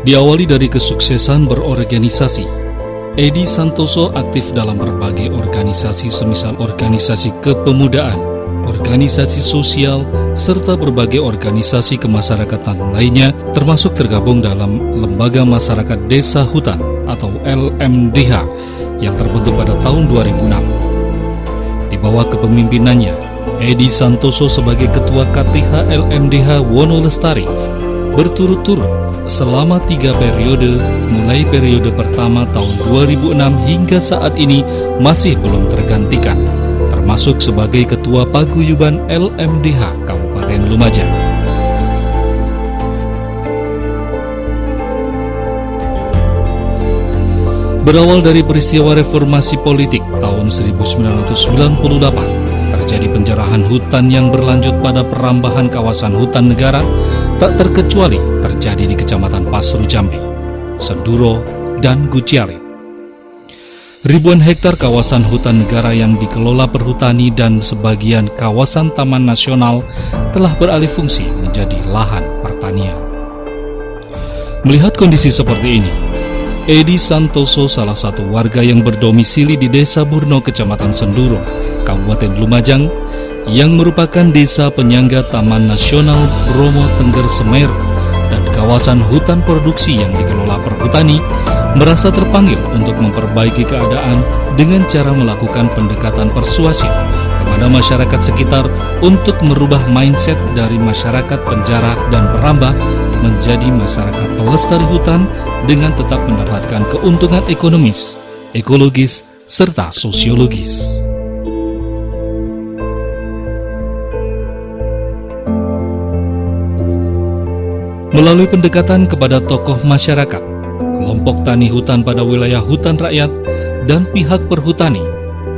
Diawali dari kesuksesan berorganisasi, Edi Santoso aktif dalam berbagai organisasi semisal organisasi kepemudaan, organisasi sosial, serta berbagai organisasi kemasyarakatan lainnya, termasuk tergabung dalam Lembaga Masyarakat Desa Hutan atau LMDH yang terbentuk pada tahun 2006. Di bawah kepemimpinannya, Edi Santoso sebagai Ketua KTH LMDH Wonolestari berturut-turut selama 3 periode, mulai periode pertama tahun 2006 hingga saat ini masih belum tergantikan, termasuk sebagai Ketua Paguyuban LMDH Kabupaten Lumajang. Berawal dari peristiwa reformasi politik tahun 1998, terjadi penjarahan hutan yang berlanjut pada perambahan kawasan hutan negara, tak terkecuali terjadi di Kecamatan Pasru Jambi, Senduro, dan Guciali. Ribuan hektar kawasan hutan negara yang dikelola Perhutani dan sebagian kawasan Taman Nasional telah beralih fungsi menjadi lahan pertanian. Melihat kondisi seperti ini, Edi Santoso, salah satu warga yang berdomisili di Desa Burno, Kecamatan Senduro, Kabupaten Lumajang, yang merupakan desa penyangga Taman Nasional Bromo Tengger Semeru dan kawasan hutan produksi yang dikelola Perhutani, merasa terpanggil untuk memperbaiki keadaan dengan cara melakukan pendekatan persuasif kepada masyarakat sekitar untuk merubah mindset dari masyarakat penjara dan perambah menjadi masyarakat pelestari hutan dengan tetap mendapatkan keuntungan ekonomis, ekologis, serta sosiologis. Melalui pendekatan kepada tokoh masyarakat, kelompok tani hutan pada wilayah hutan rakyat, dan pihak perhutani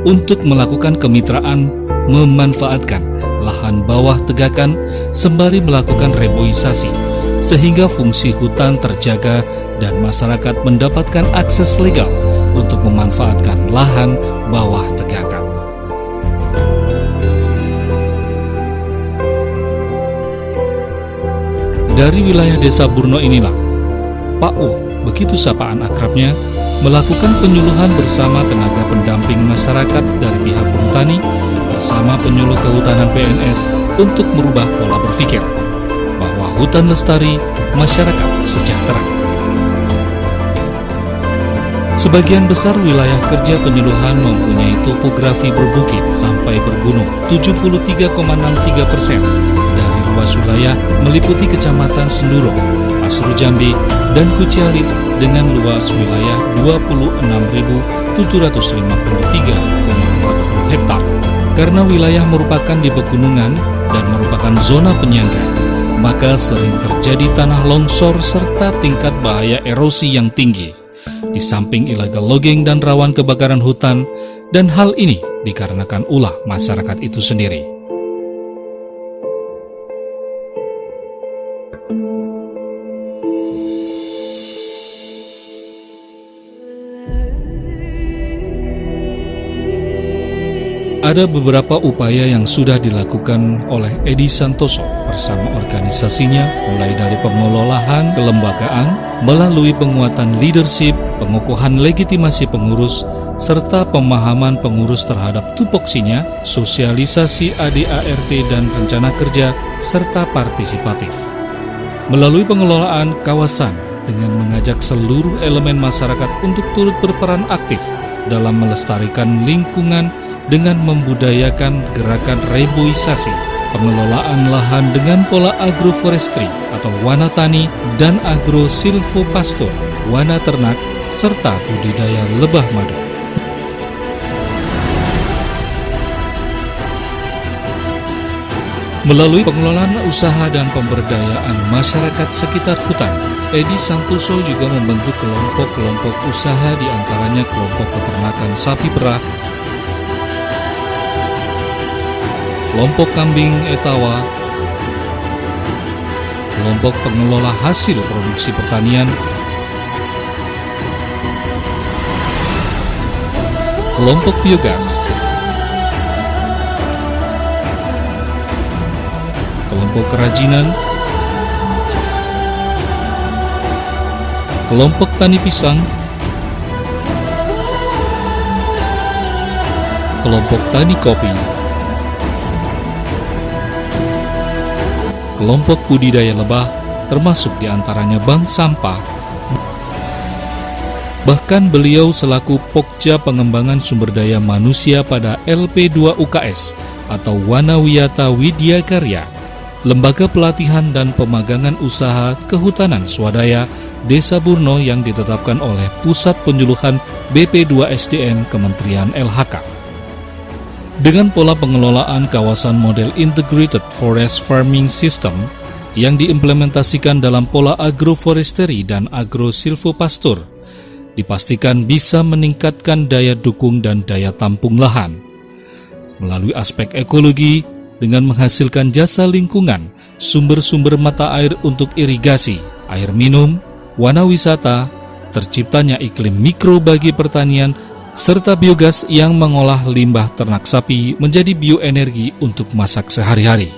untuk melakukan kemitraan memanfaatkan lahan bawah tegakan sembari melakukan reboisasi, sehingga fungsi hutan terjaga dan masyarakat mendapatkan akses legal untuk memanfaatkan lahan bawah tegakan. Dari wilayah Desa Burno inilah, Pak U, begitu sapaan akrabnya, melakukan penyuluhan bersama tenaga pendamping masyarakat dari pihak Perhutani bersama penyuluh kehutanan PNS untuk merubah pola berpikir bahwa hutan lestari, masyarakat sejahtera. Sebagian besar wilayah kerja penyuluhan mempunyai topografi berbukit sampai bergunung, 73,63%. Dari luas wilayah meliputi Kecamatan Senduro, Pasru Jambi, dan Guciali dengan luas wilayah 26.753,40 hektar. Karena wilayah merupakan di pegunungan dan merupakan zona penyangga, maka sering terjadi tanah longsor serta tingkat bahaya erosi yang tinggi. Di samping illegal logging dan rawan kebakaran hutan, dan hal ini dikarenakan ulah masyarakat itu sendiri. Ada beberapa upaya yang sudah dilakukan oleh Edi Santoso bersama organisasinya, mulai dari pengelolaan kelembagaan, melalui penguatan leadership, pengukuhan legitimasi pengurus, serta pemahaman pengurus terhadap tupoksinya, sosialisasi ADART dan rencana kerja, serta partisipatif. Melalui pengelolaan kawasan dengan mengajak seluruh elemen masyarakat untuk turut berperan aktif dalam melestarikan lingkungan dengan membudayakan gerakan reboisasi, pengelolaan lahan dengan pola agroforestry atau wana tani dan agrosilvopastur, wana ternak, serta budidaya lebah madu. Melalui pengelolaan usaha dan pemberdayaan masyarakat sekitar hutan, Edi Santoso juga membentuk kelompok-kelompok usaha, diantaranya kelompok peternakan sapi perah, kelompok kambing etawa, kelompok pengelola hasil produksi pertanian, kelompok biogas, kelompok kerajinan, kelompok tani pisang, kelompok tani kopi, kelompok budidaya lebah, termasuk diantaranya bank sampah. Bahkan beliau selaku Pokja Pengembangan Sumber Daya Manusia pada LP2 UKS atau Wanawiyata Widya Karya, lembaga pelatihan dan pemagangan usaha kehutanan swadaya Desa Burno yang ditetapkan oleh Pusat Penyuluhan BP2 SDM Kementerian LHK. Dengan pola pengelolaan kawasan model Integrated Forest Farming System yang diimplementasikan dalam pola agroforestry dan agrosilvopastur, dipastikan bisa meningkatkan daya dukung dan daya tampung lahan. Melalui aspek ekologi, dengan menghasilkan jasa lingkungan, sumber-sumber mata air untuk irigasi, air minum, wana wisata, terciptanya iklim mikro bagi pertanian, serta biogas yang mengolah limbah ternak sapi menjadi bioenergi untuk masak sehari-hari.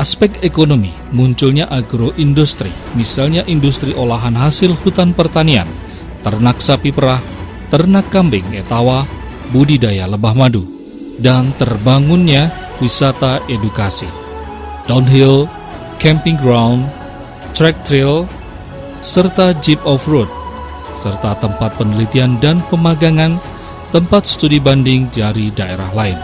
Aspek ekonomi, munculnya agroindustri, misalnya industri olahan hasil hutan pertanian, ternak sapi perah, ternak kambing etawa, budidaya lebah madu, dan terbangunnya wisata edukasi, downhill, camping ground, track trail, serta jeep off-road, serta tempat penelitian dan pemagangan, tempat studi banding dari daerah lain.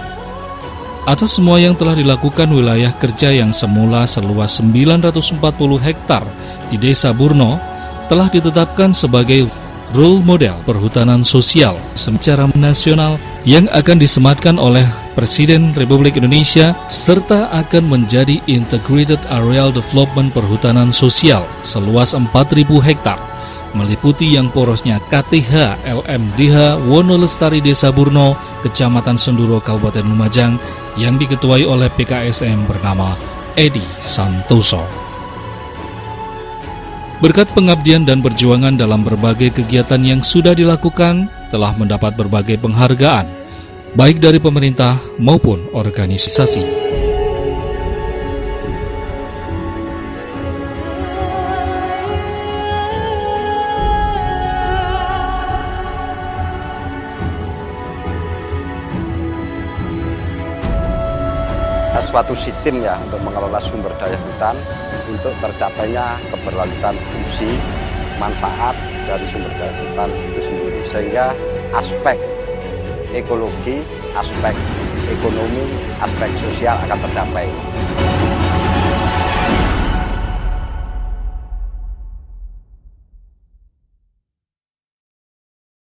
Atas semua yang telah dilakukan, wilayah kerja yang semula seluas 940 hektar di Desa Burno telah ditetapkan sebagai role model perhutanan sosial secara nasional yang akan disematkan oleh Presiden Republik Indonesia serta akan menjadi Integrated Areal Development Perhutanan Sosial seluas 4.000 hektar, meliputi yang porosnya KTH LMDH Wonolestari Desa Burno, Kecamatan Senduro, Kabupaten Lumajang, yang diketuai oleh PKSM bernama Edi Santoso. Berkat pengabdian dan perjuangan dalam berbagai kegiatan yang sudah dilakukan, telah mendapat berbagai penghargaan, baik dari pemerintah maupun organisasi. Suatu sistem ya untuk mengelola sumber daya hutan untuk tercapainya keberlanjutan fungsi manfaat dari sumber daya hutan itu sendiri, sehingga aspek ekologi, aspek ekonomi, aspek sosial akan tercapai.